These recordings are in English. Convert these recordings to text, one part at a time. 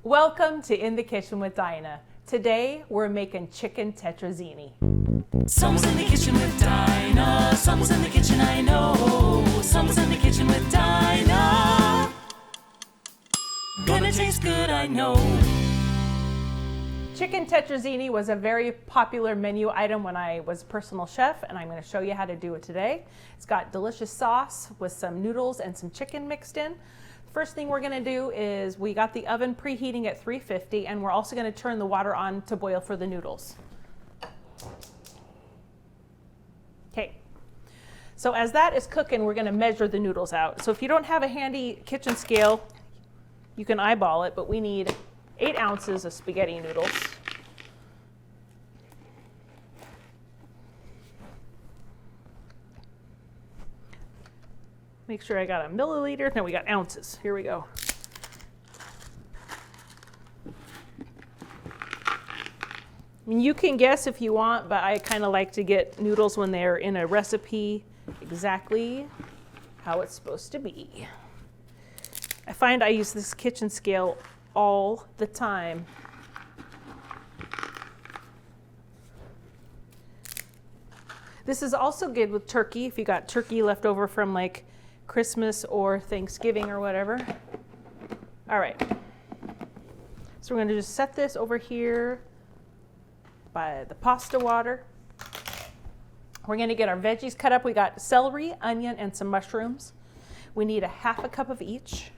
Welcome to In the Kitchen with Dinah. Today we're making chicken tetrazzini. Someone's in the kitchen with Dinah. Someone's in the kitchen, I know. Someone's in the kitchen with Dinah. Gonna taste good, I know. Chicken tetrazzini was a very popular menu item when I was a personal chef, and I'm going to show you how to do it today. It's got delicious sauce with some noodles and some chicken mixed in. First thing we're going to do is we got the oven preheating at 350, and we're also going to turn the water on to boil for the noodles. Okay, so as that is cooking, we're going to measure the noodles out. So if you don't have a handy kitchen scale, you can eyeball it, but we need 8 ounces of spaghetti noodles. Make sure I got a milliliter. No, we got ounces. Here we go. I mean, you can guess if you want, but I kind of like to get noodles when they're in a recipe exactly how it's supposed to be. I find I use this kitchen scale all the time. This is also good with turkey if you got turkey left over from like Christmas or Thanksgiving or whatever. All right. So we're going to just set this over here by the pasta water. We're going to get our veggies cut up. We got celery, onion, and some mushrooms. We need a half a cup of each.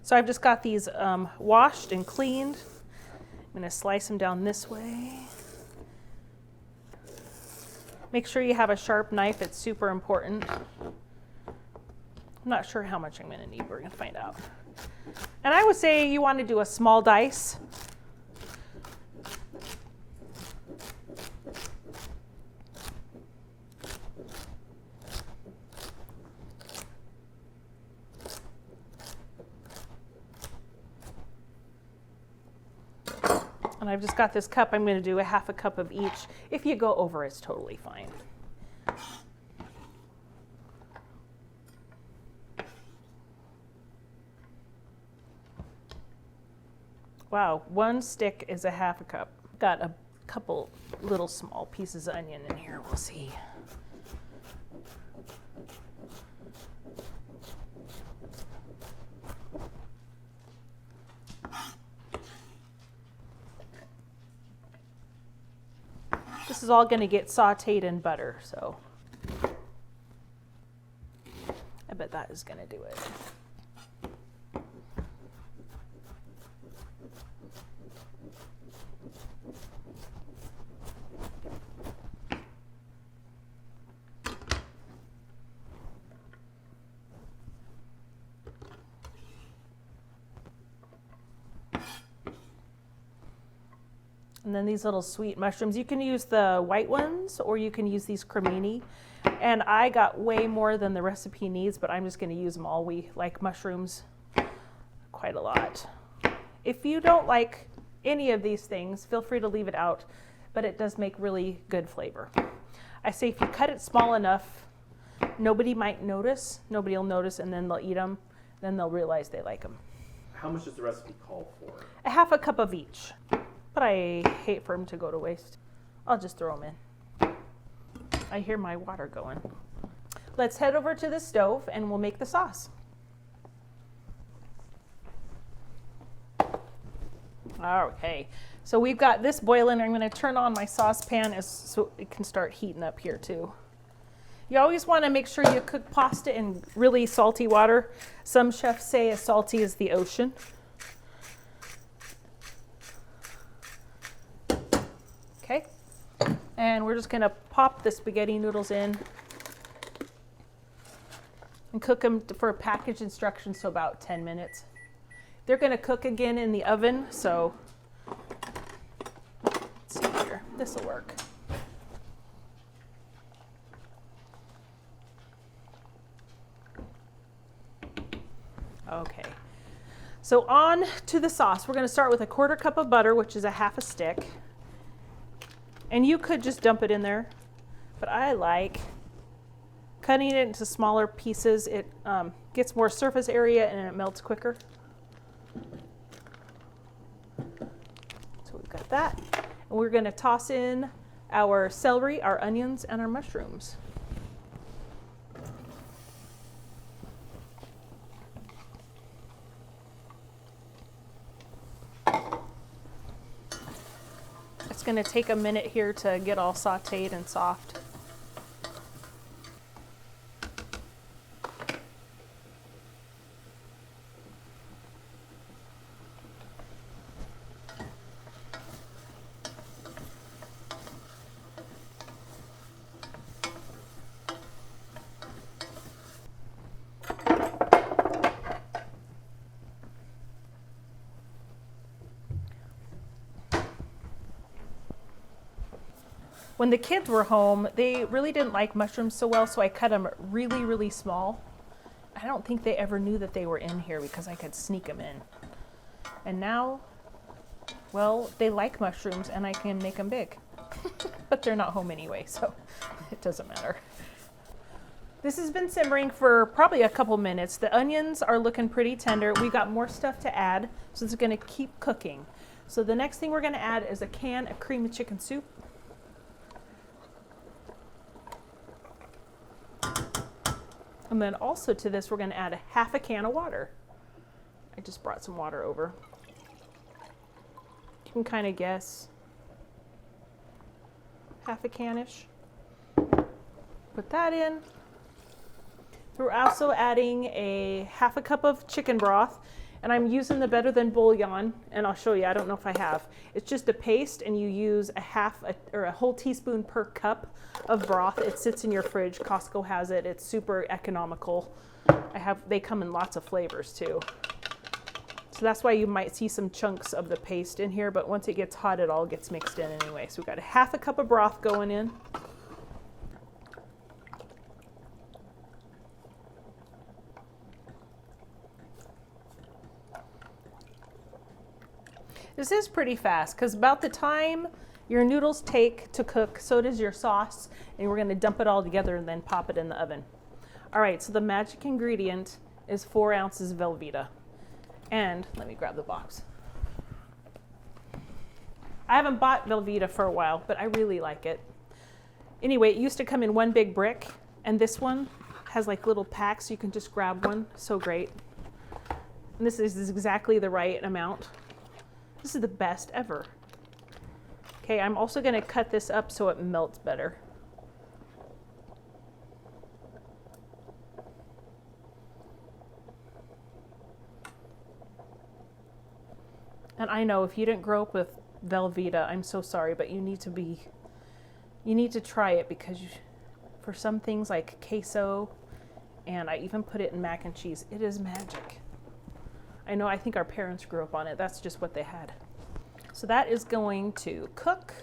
So I've just got these washed and cleaned. I'm going to slice them down this way. Make sure you have a sharp knife. It's super important. I'm not sure how much I'm going to need. We're going to find out. And I would say you want to do a small dice. And I've just got this cup. I'm going to do a half a cup of each. If you go over, it's totally fine. Wow, 1 stick is a half a cup. Got a couple little small pieces of onion in here. We'll see. This is all going to get sauteed in butter, so I bet that is going to do it. And then these little sweet mushrooms, you can use the white ones or you can use these cremini. And I got way more than the recipe needs, but I'm just going to use them all. We like mushrooms quite a lot. If you don't like any of these things, feel free to leave it out, but it does make really good flavor. I say if you cut it small enough, nobody might notice. Nobody will notice, and then they'll eat them. Then they'll realize they like them. How much does the recipe call for? A half a cup of each. But I hate for them to go to waste. I'll just throw them in. I hear my water going. Let's head over to the stove and we'll make the sauce. Okay, so we've got this boiling. I'm going to turn on my saucepan so it can start heating up here too. You always want to make sure you cook pasta in really salty water. Some chefs say as salty as the ocean. Okay, and we're just going to pop the spaghetti noodles in and cook them for package instructions, so about 10 minutes. They're going to cook again in the oven, so let's see here. This will work. Okay, so on to the sauce. We're going to start with a 1/4 cup of butter, which is a half a stick. And you could just dump it in there, but I like cutting it into smaller pieces. It gets more surface area and it melts quicker. that. And we're gonna toss in our celery, our onions, and our mushrooms. It's gonna take a minute here to get all sauteed and soft. When the kids were home, they really didn't like mushrooms so well, so I cut them really, really small. I don't think they ever knew that they were in here because I could sneak them in. And now, well, they like mushrooms and I can make them big. But they're not home anyway, so it doesn't matter. This has been simmering for probably a couple minutes. The onions are looking pretty tender. We got more stuff to add, so it's gonna keep cooking. So the next thing we're gonna add is a can of cream of chicken soup. And then also to this, we're gonna add a half a can of water. I just brought some water over. You can kind of guess. Half a can-ish. Put that in. We're also adding a half a cup of chicken broth, and I'm using the Better Than bouillon, and I'll show you, I don't know if I have. It's just a paste, and you use a whole teaspoon per cup of broth. It sits in your fridge. Costco has it. It's super economical. They come in lots of flavors too. So that's why you might see some chunks of the paste in here, but once it gets hot, it all gets mixed in anyway. So we've got a half a cup of broth going in. This is pretty fast because about the time your noodles take to cook, so does your sauce, and we're gonna dump it all together and then pop it in the oven. All right, so the magic ingredient is 4 ounces Velveeta. And let me grab the box. I haven't bought Velveeta for a while, but I really like it. Anyway, it used to come in one big brick, and this one has like little packs, so you can just grab one. So great. And this is exactly the right amount. This is the best ever. Okay, I'm also gonna cut this up so it melts better. And I know if you didn't grow up with Velveeta, I'm so sorry, but you need to try it because for some things like queso, and I even put it in mac and cheese, it is magic. I know, I think our parents grew up on it. That's just what they had. So that is going to cook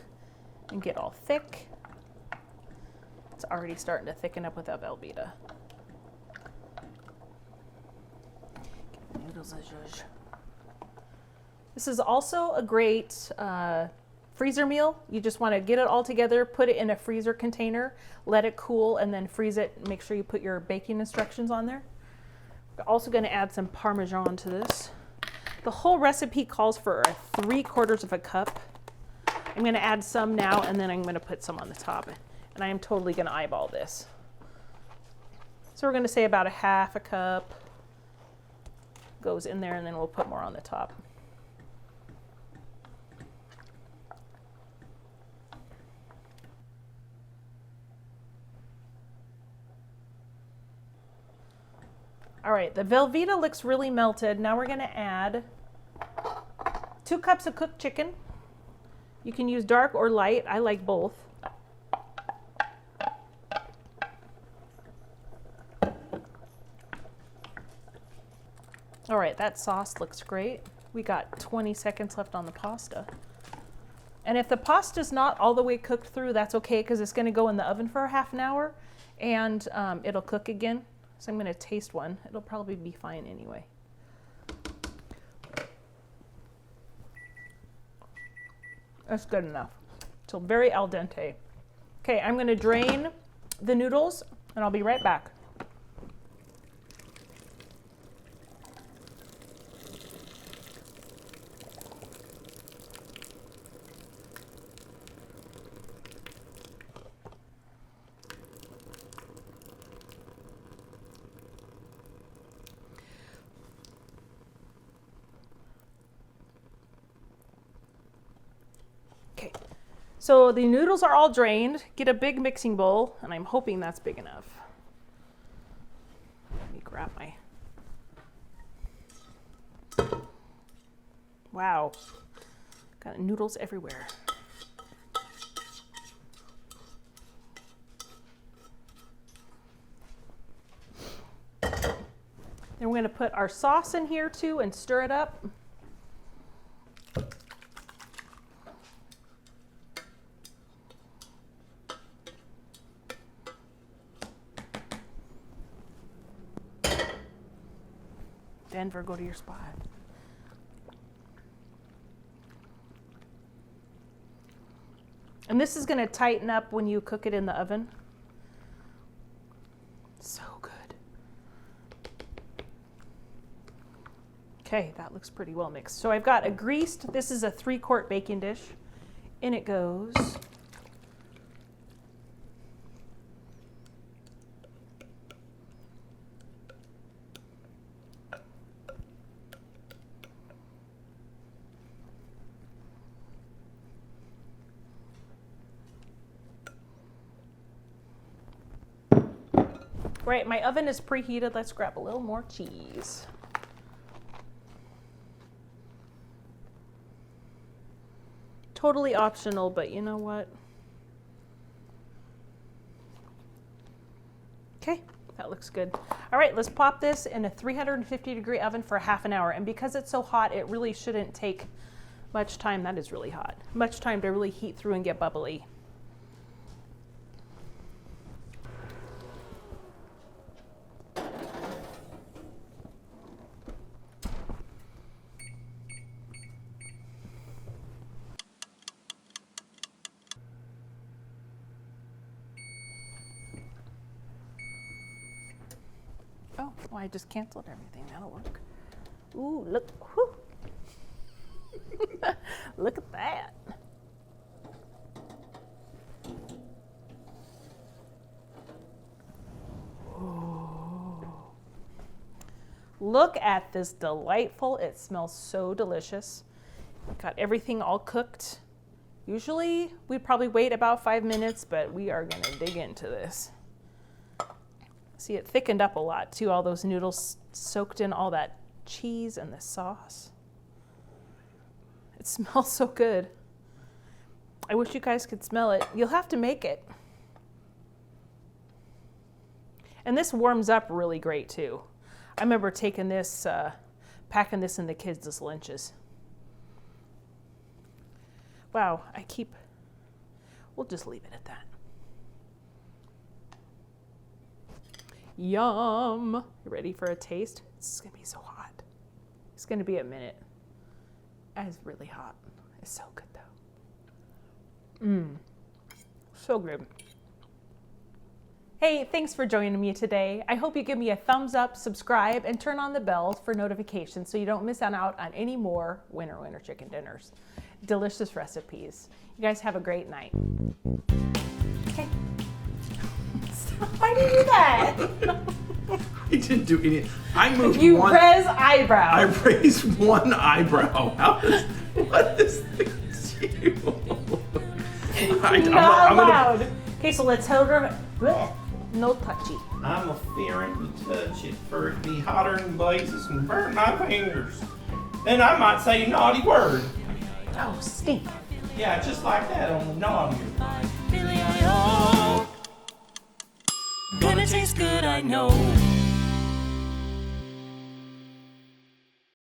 and get all thick. It's already starting to thicken up with that Velveeta. Get the noodles as usual. This is also a great freezer meal. You just want to get it all together, put it in a freezer container, let it cool, and then freeze it. Make sure you put your baking instructions on there. We're also going to add some Parmesan to this. The whole recipe calls for 3/4 of a cup. I'm going to add some now, and then I'm going to put some on the top. And I am totally going to eyeball this. So we're going to say about a half a cup goes in there, and then we'll put more on the top. All right, the Velveeta looks really melted. Now we're gonna add 2 cups of cooked chicken. You can use dark or light. I like both. All right, that sauce looks great. We got 20 seconds left on the pasta. And if the pasta's not all the way cooked through, that's okay because it's gonna go in the oven for a half an hour and it'll cook again. So I'm going to taste one. It'll probably be fine anyway. That's good enough. So very al dente. Okay, I'm going to drain the noodles and I'll be right back. So the noodles are all drained. Get a big mixing bowl, and I'm hoping that's big enough. Let me grab my... Wow. Got noodles everywhere. Then we're going to put our sauce in here too and stir it up. Denver, go to your spot. And this is going to tighten up when you cook it in the oven. So good. Okay, that looks pretty well mixed. So I've got a greased, this is a 3-quart baking dish. In it goes right, my oven is preheated. Let's grab a little more cheese. Totally optional, but you know what? Okay, that looks good. All right, let's pop this in a 350-degree oven for half an hour. And because it's so hot, it really shouldn't take much time. That is really hot. Much time to really heat through and get bubbly. Oh, well, I just canceled everything. That'll work. Ooh, look. Whew. Look at that. Ooh. Look at this delightful. It smells so delicious. Got everything all cooked. Usually we'd probably wait about 5 minutes, but we are going to dig into this. See, it thickened up a lot too. All those noodles soaked in all that cheese and the sauce. It smells so good. I wish you guys could smell it. You'll have to make it. And this warms up really great too. I remember taking this, packing this in the kids' lunches. Wow, we'll just leave it at that. Yum. You ready for a taste? It's gonna be so hot. It's gonna be a minute. It's really hot. It's so good though. So good. Hey, thanks for joining me today. I hope you give me a thumbs up, subscribe, and turn on the bell for notifications so you don't miss out on any more winter chicken dinners. Delicious recipes. You guys have a great night. Okay. Why did you do that? I didn't do any. I moved You one. raise eyebrow. I raised one eyebrow. What is this to you? Not allowed. Okay, so let's hold her. Blech. No touchy. I'm a fearing to touch it, for it be hotter than blazes and burn my fingers. Then I might say a naughty word. Oh, stink. Yeah, just like that on the naughty. Gonna taste good, I know.